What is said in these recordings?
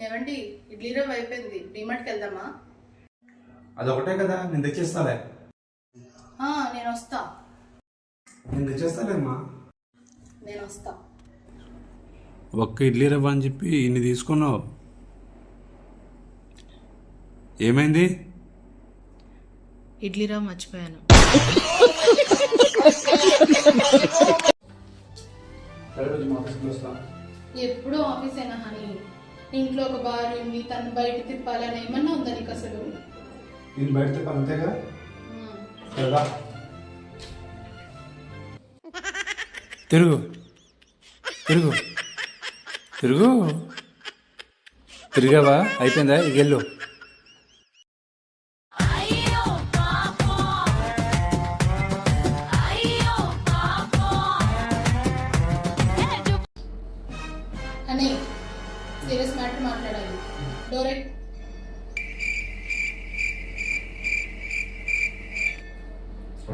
ఏమండి ఇడ్లీ రవ్వ అయిపోయింది, డిమార్ట్కి వెళ్దామా? అదొకటే కదా, నేను తెచ్చేస్తాలే. నేను వస్తా. నేను తెచ్చేస్తాలేమ్మా. నేను వస్తా. ఒక్క ఇడ్లీ రవ్వ అని చెప్పి ఇన్ని తీసుకున్నావు, ఏమైంది? ఇడ్లీ రవ్వ మర్చిపోయాను. ఎప్పుడు ఆఫీస్ అయినా హనీ, ఇంట్లో ఒక బార్ ఉంది, తను బయట తిప్పాలని ఏమన్నా ఉందా నీకు అసలు? నేను బయట తిప్పాలి అంతే కదా. కదా తిరుగు తిరుగు తిరుగు. తిరిగావా? అయిపోయిందా? ఇక వెళ్ళు. హనీ, సీరియస్ మ్యాటర్ మాట్లాడాలి. డోరెట్.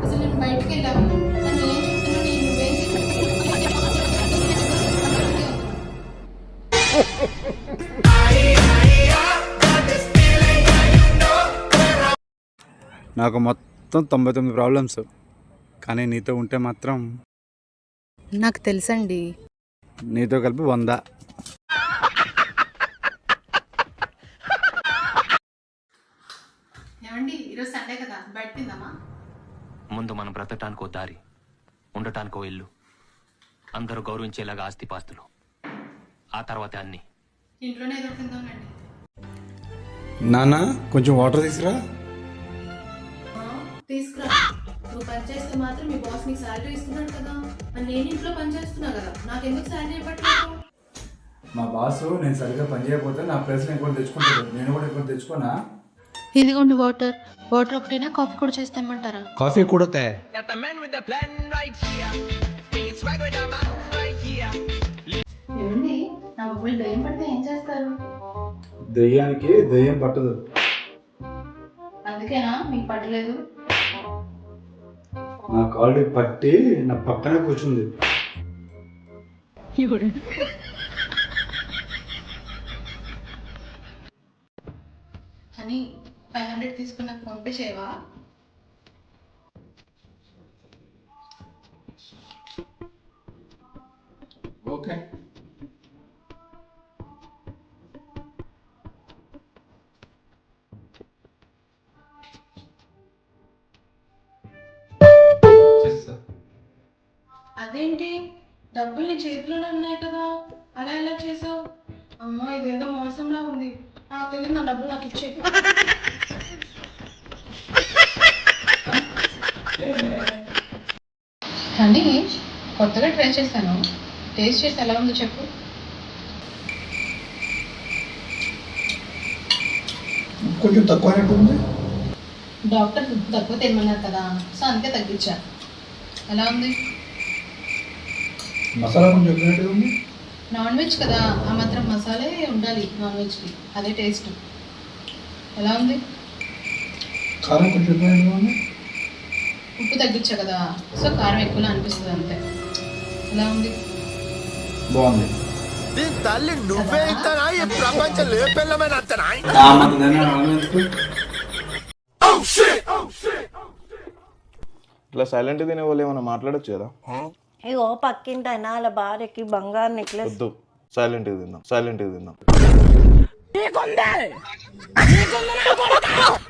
అసలు నేను బయటకు వెళ్ళాము, తను ఏం చెప్తున్నా నువ్వేం నాకు మొత్తం 99 ప్రాబ్లమ్స్, కానీ నీతో ఉంటే మాత్రం నాకు తెలుసండి. నీతో కలిపి 100. ఏమండి ఈరోజు సండే కదా, బయట తిందామా? ముందు మనం బ్రతకటానికో దారి, ఉండటానికో ఇల్లు, అందరూ గౌరవించేలాగా ఆస్తిపాస్తులు, ఆ తర్వాతే అన్ని. ఇంట్లోనే ఏదో తిందామండి. నాన్న కొంచెం వాటర్ తీసుకురా. తీసుకురా. నువ్వు పని చేస్తే మాత్రం మీ బాస్ నీకు శాలరీ ఇస్తున్నాడు కదా, మరి నేను ఇంట్లో పని చేస్తున్నా కదా, నాకెందుకు శాలరీ ఇవ్వట్లేదు? మా బాసు నేను సరిగ్గా పని చేయకపోతే నా ప్లేస్ నేను కూడా తెచ్చుకుంటాడు. నేను కూడా ఇక్కడ తెచ్చుకోనా? ఇదిగోండి వాటర్. వాటర్ ఒకటేనా, కాఫీ కూడా చేస్తామంటారా? కాఫీ కూడా తే. ఏమండి, నా మొబైల్ దయ్యం పడితే ఏం చేస్తారు? దెయ్యానికి దెయ్యం పట్టదు. అందుకేనా మీకు పట్టలేదు? నాకు ఆల్రెడీ పట్టి నా పక్కనే కూర్చుంది. అని 500 తీసుకున్న ఫోన్ పే చేయవా? ఓకే. అదేంటి, డబ్బులు నీ చేతిలోనే ఉన్నాయి కదా, అలా ఎలా చేసావు? అమ్మా, ఇదేదో మోసంలా ఉంది. నాకు తెలియదు, నా డబ్బులు నాకు ఇచ్చే. కానీ కొత్తగా ట్రై చేశాను, టేస్ట్ చేసి ఎలా ఉందో చెప్పు. కొంచెం తక్కువ ఉంది. డాక్టర్ తక్కువ తినమన్నారు కదా, సో అందుకే తగ్గించా. ఎలా ఉంది? మసాలా కొంచెం ఎక్కువ ఉంది. నాన్ వెజ్ కదా, ఆ మాత్రం మసాలే ఉండాలి నాన్ వెజ్కి, అదే టేస్ట్. ఎలా ఉంది? కారం కొంచెం ఎక్కువ ఉంది. ఉప్పు తగ్గించా కదా, సో కారం ఎక్కువలా అనిపిస్తుంది అంతే. ఎలా ఉంది? బాగుంది. తల్లి నువ్వే ఇంతనా, ఈ ప్రపంచం లేపెళ్ళమైన అంతనా? ఇట్లా సైలెంట్ తినే వాళ్ళు ఏమైనా మాట్లాడచ్చు కదా? ఇగో పక్కింటి అయినా వాళ్ళ భార్యకి బంగారు నెక్లెస్. వద్దు, సైలెంట్ తిందాం.